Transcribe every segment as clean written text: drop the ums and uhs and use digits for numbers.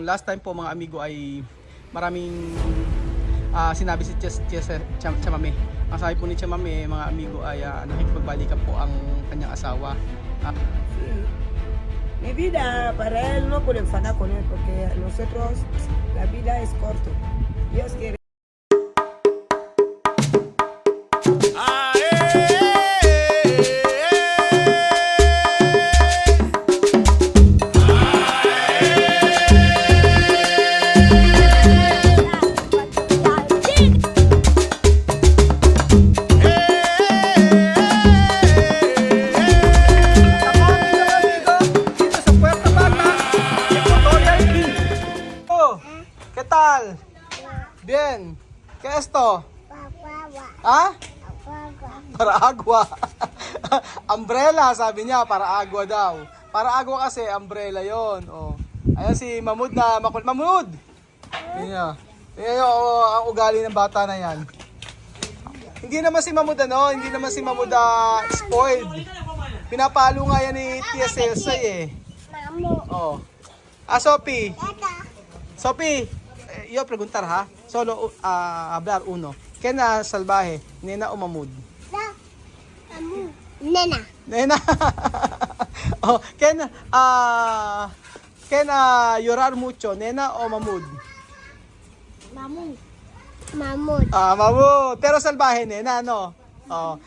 last time po mga amigo ay maraming sinabi si Chamame. Ang sabi po ni Chamame mga amigo ay nakikipagbalikan po ang kanyang asawa. Mi vida para él no puedo enfadar con él porque nosotros la vida es corto. Dios quiere. ¿Qué tal? Bien. ¿Qué es esto? ¿Ah? Para agua. Umbrella, sabi niya, para agua daw. Para agua kasi, umbrella yon. Oh. Ayan si Mahmoud na makulit. Mahmoud! Yan yung ang ugali ng bata na yan. Hindi naman si Mahmoud hindi naman si Mahmoud spoiled. Pinapalo nga yan ni Tia Celsay eh. Oh. Sophie. Sophie, yo preguntar ha. Solo hablar uno. ¿Quién salvaje? Nena o Mahmoud? Nena. Nena. Oh, ¿quién llorar mucho? Nena o Mahmoud? Mahmoud. Mahmoud. Mahmoud. Pero salvaje, nena, no? Oh.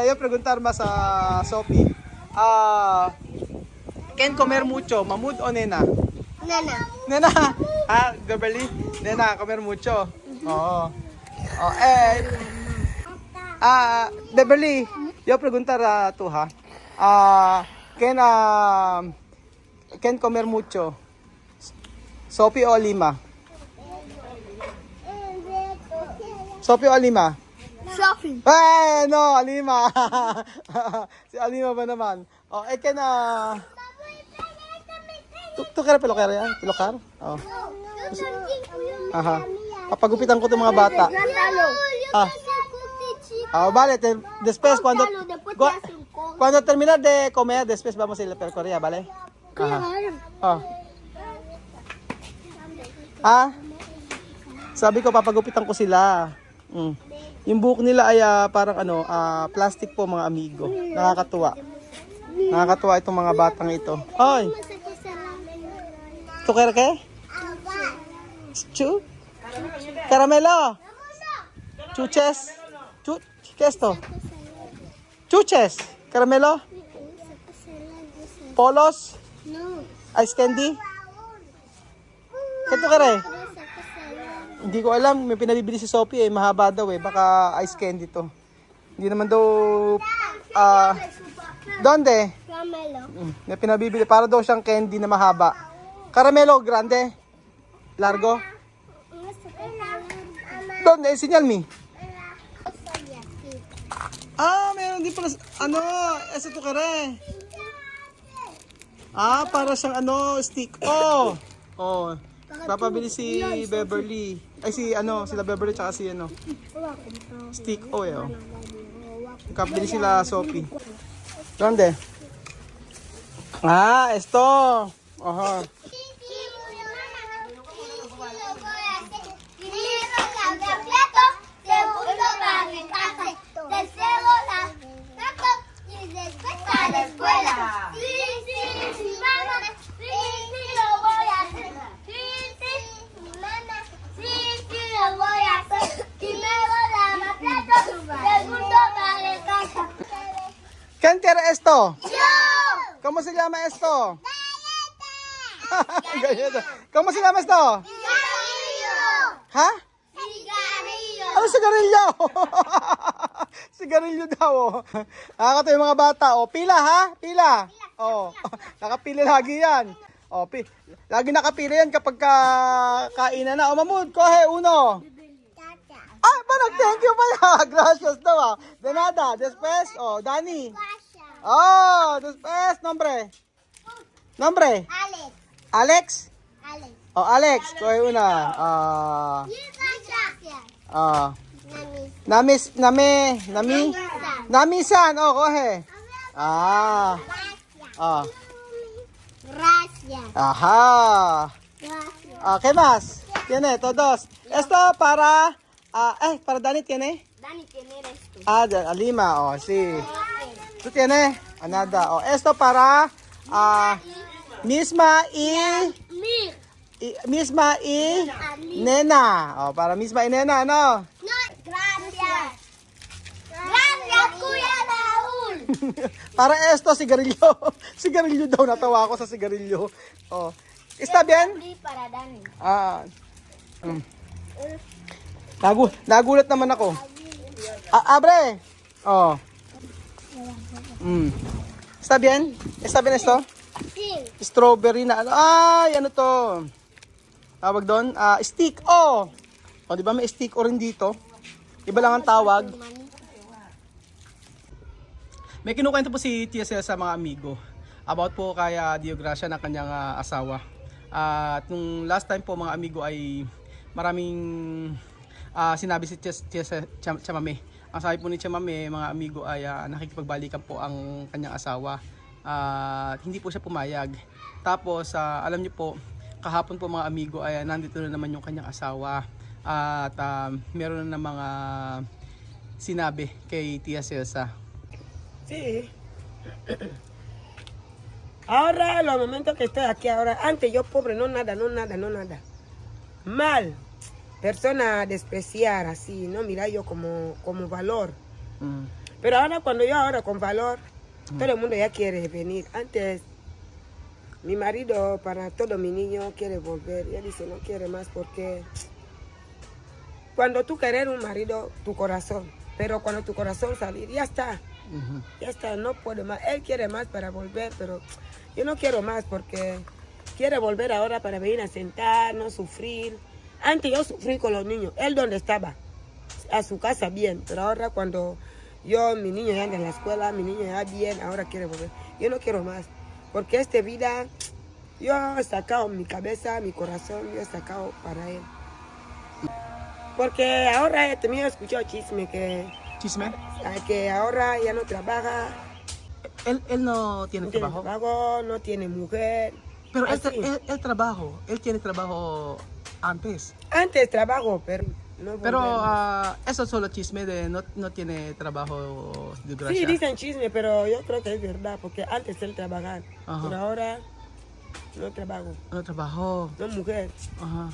Yo preguntar más a Sophie. ¿Quién comer mucho? Mahmoud o Nena? Nena. Nena. Beverly? Nena, comer mucho. Oo. Beverly, yo preguntar tú ha. ¿Quién comer mucho? Sophie o Lima? Sophie o Lima? Sophie. No, Alima. Si Alima ba naman? Tu kaya pelokar yan? Pelokar? Oh. Aha. Papagupitan ko itong mga bata. Vale, después cuando terminar de comer, después vamos a ir a Percorea, ¿vale? Sabi ko papagupitan ko sila. Yung buhok nila ay parang plastic po mga amigo. Nakakatuwa. Nakakatuwa itong mga batang ito. Hoy. ¿Tú quieres qué? ¿Chu? ¿Caramelo? ¿Chuches? ¿Qué es esto? ¿Chuches? ¿Caramelo? ¿Polos? No. ¿Ice candy? ¿Qué tú quieres? Hindi ko alam, may pinabibili si Sophie mahaba daw baka ice candy to. Hindi naman daw, donde? Caramelo. May pinabibili, para daw siyang candy na mahaba. Caramelo, grande? Largo? Donde? Signal me. Meron din pala, ito kare. Para siyang stick. Papabili si Beverly. Ay sila Beverly tsaka si Stick Kapabili sila Sophie. Donde? Esto. Aha. ¿Quién quiere esto? Yo. ¿Cómo se llama esto? Galleta. ¿Cómo se llama esto? Cigarrillo. ¿Ha? Cigarrillo. Ano sigarilyo? Sigarilyo daw. Nakakatawa yung mga bata. Pila ha? Pila. Nakapili lagi yan. Lagi nakapili yan kapag kainan na. Mahmoud, kohe, uno. Thank you pala. Gracias daw. De nada. Después, Dani. Después, nombre. Nombre. Alex. Alex? Alex, kohe una. Nami-san, kohe. Gracias. Aha. Gracias. ¿Qué más? Tiene todos. Esto para... para Dani tiene. Dani tiene esto. Lima. Oh, sí. ¿Tú tienes? Nada. Oh, esto para... Misma y... Mir. Misma y... Nena. Oh, para Misma y Nena, ¿no? No, gracias. Gracias, Kuya Raúl. Para esto, sigarilyo. Sigarilyo daw. Natawa ako sa sigarilyo. Oh. Está bien? Para Dani. Nagulat naman ako. Abre. Oh. Está bien? Está bien esto? Sí. Strawberry na. Ay, ano to? Tawag doon? Stick. Oh. O, di ba may stick o rin dito? Iba lang ang tawag. May kinukwento po si Tia Cel sa mga amigo about po kay Dio Gracia na kanyang asawa. At nung last time po mga amigo ay maraming sinabi si Tia Mame. Ang sabi po ni Tia Mame, mga amigo, ay nakikipagbalikan po ang kanyang asawa. At hindi po siya pumayag. Tapos alam niyo po, kahapon po mga amigo ay nandito na naman yung kanyang asawa. At meron na mga sinabi kay Tia Celsa. Sí. Ahora, los momentos que estoy aquí ahora, antes yo pobre, no nada. Mal. Persona despreciar así, no mira yo como valor. Pero ahora cuando yo ahora con valor, todo el mundo ya quiere venir. Antes, mi marido para todo mi niño quiere volver. Y él dice no quiere más porque cuando tú quieres un marido, tu corazón. Pero cuando tu corazón salir, ya está. Ya está, no puede más. Él quiere más para volver, pero yo no quiero más porque quiere volver ahora para venir a sentar, no sufrir. Antes yo sufrí con los niños. Él donde estaba, a su casa bien, pero ahora cuando mi niño ya anda en la escuela, mi niño ya bien, ahora quiere volver. Yo no quiero más, porque esta vida, yo he sacado mi cabeza, mi corazón, yo he sacado para él. Porque ahora también he escuchado chisme Chisme? que ahora ya no trabaja, Él no tiene no tiene trabajo. trabajo, no tiene mujer. Pero así. él tiene trabajo antes. Antes trabajo, pero no Pero volver. eso solo chisme de no tiene trabajo de Sí, Gracia. dicen chisme, pero yo creo que es verdad, porque antes él trabajaba, Ajá. pero ahora no trabajo, No trabajo. no mujer. Ajá.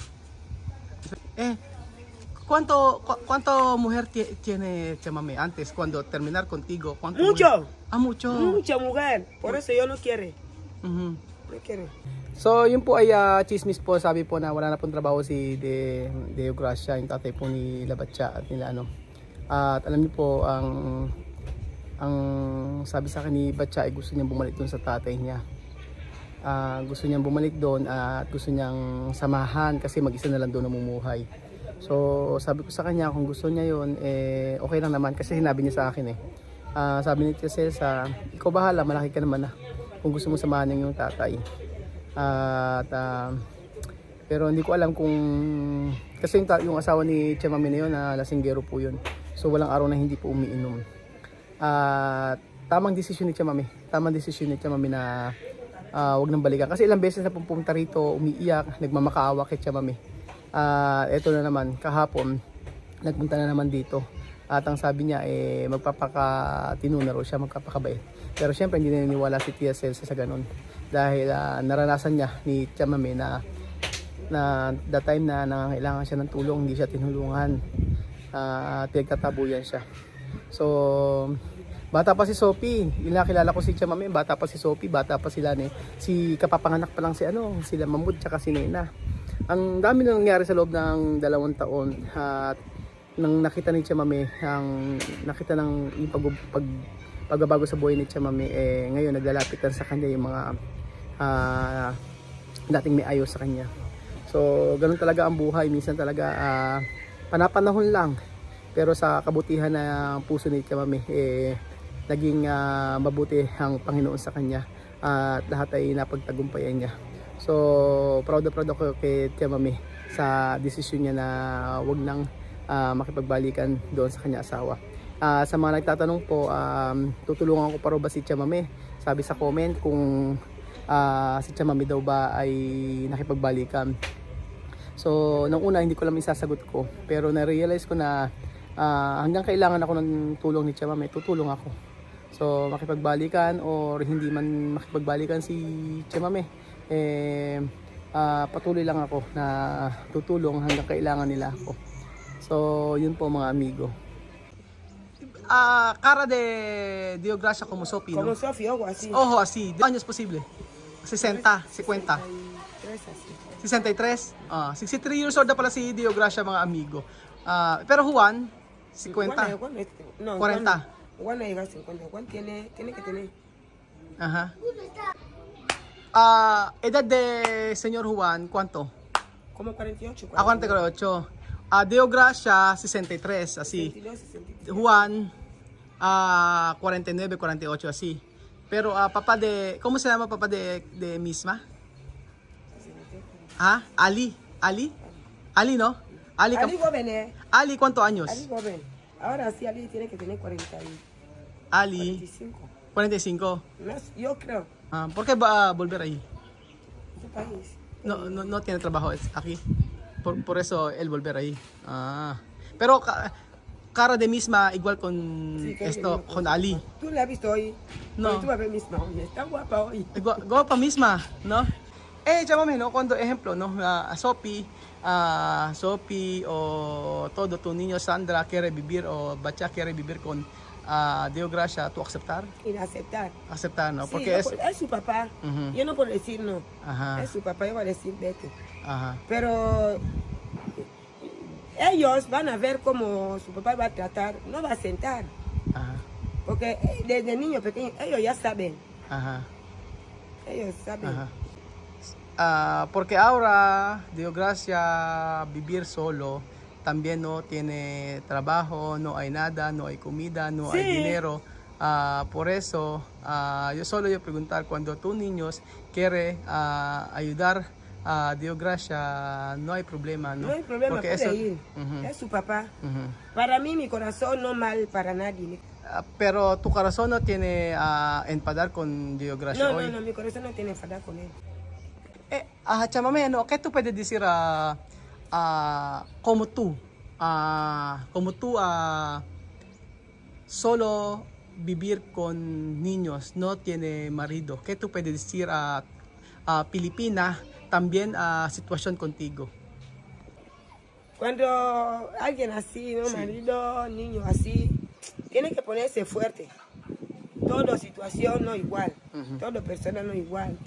¿Cuánto mujer tiene Chamame antes cuando terminar contigo? ¿Cuánto Mucho. mujer? Mucho. Mucha mujer, por eso yo no quiero. Mhm. No quiero. So, yun po ay chismis po. Sabi po na wala na pong trabaho si Deo Gracia, yung tatay po ni Labatcha at nila ano. At alam niyo po, ang sabi sa akin ni Batcha ay gusto niyang bumalik doon sa tatay niya. Gusto niyang bumalik doon at gusto niyang samahan kasi mag-isa na lang doon namumuhay. So, sabi ko sa kanya kung gusto niya yun, okay lang naman kasi sinabi niya sa akin sabi ni Tia Celsa, ikaw bahala, malaki ka naman na kung gusto mo samahan yung tatay. Pero hindi ko alam kung kasi yung asawa ni Tia Mame na yun lasinggero po yun, so walang araw na hindi po umiinom. Tamang desisyon ni Tia Mame na wag nang balikan kasi ilang beses na pumunta rito, umiiyak, nagmamakaawa kay Tia Mame. Ito na naman kahapon nagpunta na naman dito at ang sabi niya magpapakatino na raw siya, magpapakabait. Pero syempre hindi naniniwala si Tia Celsa sa ganun dahil naranasan niya ni Tia Mame na that time na nangangailangan siya ng tulong, hindi siya tinulungan, pinagtatabuyan siya. So bata pa si Sophie, kilala ko si Tia Mame, bata pa si Sophie, bata pa sila si kapapanganak pa lang sila Mamud tsaka si Nena. Ang dami na nangyari sa loob ng 2 taon at nang nakita ni Tia Mame, nakita ng pagbabago sa buhay ni Tia Mame, ngayon naglalapitan sa kanya yung mga dating may ayaw sa kanya. So ganun talaga ang buhay, minsan talaga panapanahon lang, pero sa kabutihan ng puso ni Tia Mame, naging mabuti ang Panginoon sa kanya at lahat ay napagtagumpayan niya. So proud ako kay Tia Mame sa desisyon niya na wag nang makipagbalikan doon sa kanya asawa. Sa mga nagtatanong po, tutulungan ko pa rin ba si Tia Mame? Sabi sa comment, kung si Chamami daw ba ay nakipagbalikan. So, nung una hindi ko lang isasagot ko, pero na-realize ko na hanggang kailangan ako ng tulong ni Chamami, tutulong ako. So, makipagbalikan or hindi man makipagbalikan si Chamami, patuloy lang ako na tutulong hanggang kailangan nila ako. So, yun po mga amigo. Cara de Dio Gracia como Sopi, Como ¿no? Sofía, algo así. Ojo, así. ¿De años posible? 60, 50. 63 así. 63? 63 years old na pala si Dio Gracia mga amigo. Pero Juan, 50. No, 40. Juan no llega a 50. Juan tiene que tener. Ajá. Edad de señor Juan, ¿cuánto? Como 48. 48. Dio Gracia, 63, así. 62, 63. Juan, 49, 48, así. Pero papá de, ¿cómo se llama papá de Misma? Ali, ¿no? Ali, Ali joven, Ali, ¿cuántos años? Ali joven. Ahora sí, Ali tiene que tener 40 y Ali, 45. 45. No, yo creo. ¿Por qué va a volver ahí? Su país. No tiene trabajo aquí. Por eso él volver ahí. Pero cara de Misma igual con Sí, con Ali. ¿Tú la has visto hoy? No. Pero tú vas a ver misma hoy. Está guapa hoy. Guapa Misma, ¿no? Llámame, ¿no? Cuando, ejemplo, ¿no? Sophie o todo tu niño Sandra quiere vivir o Bacha quiere vivir con Dio Gracia, ¿tú aceptar? Inaceptar. Aceptar, ¿no? Sí, Porque es... es su papá. Ujú. Yo no puedo decir no. Ajá, Es su papá, yo voy a decir vete. ajá, Pero ellos van a ver cómo su papá va a tratar. No va a sentar. ajá, Porque desde niño pequeño, ellos ya saben. ajá, Ellos saben. ajá. Porque ahora, Dio Gracia, vivir solo, también no tiene trabajo, no hay nada, no hay comida, no hay Sí. dinero. Por eso, yo preguntar, cuando tus niños quiere ayudar a Dio Gracia, no hay problema, ¿no? No hay problema, Porque puede eso, ir. Ujú, Es su papá. ujú. Para mí, mi corazón no mal para nadie. Pero tu corazón no tiene enfadar con Dio Gracia No, hoy. no, mi corazón no tiene enfadar con él. Chamame, ano, ¿qué tú puedes decir como tú, solo vivir con niños, no tiene marido? ¿Qué tú puedes decir a Pilipina también situación contigo? Cuando alguien así, ¿no? Sí. Marido, niño así, tiene que ponerse fuerte. Toda situación no igual, Ujú. toda persona no igual,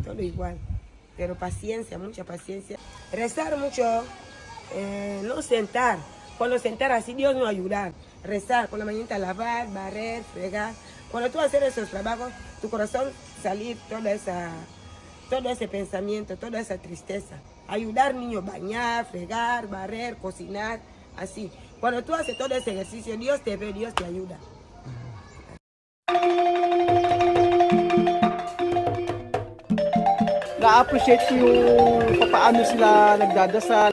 todo igual. Pero paciencia, mucha paciencia. Rezar mucho, no sentar. Cuando sentar así, Dios nos ayuda. Rezar, por la mañana lavar, barrer, fregar. Cuando tú haces esos trabajos, tu corazón salir todo ese pensamiento, toda esa tristeza. Ayudar niños, bañar, fregar, barrer, cocinar, así. Cuando tú haces todo ese ejercicio, Dios te ve, Dios te ayuda. Na-appreciate ko yung paano sila nagdadasal.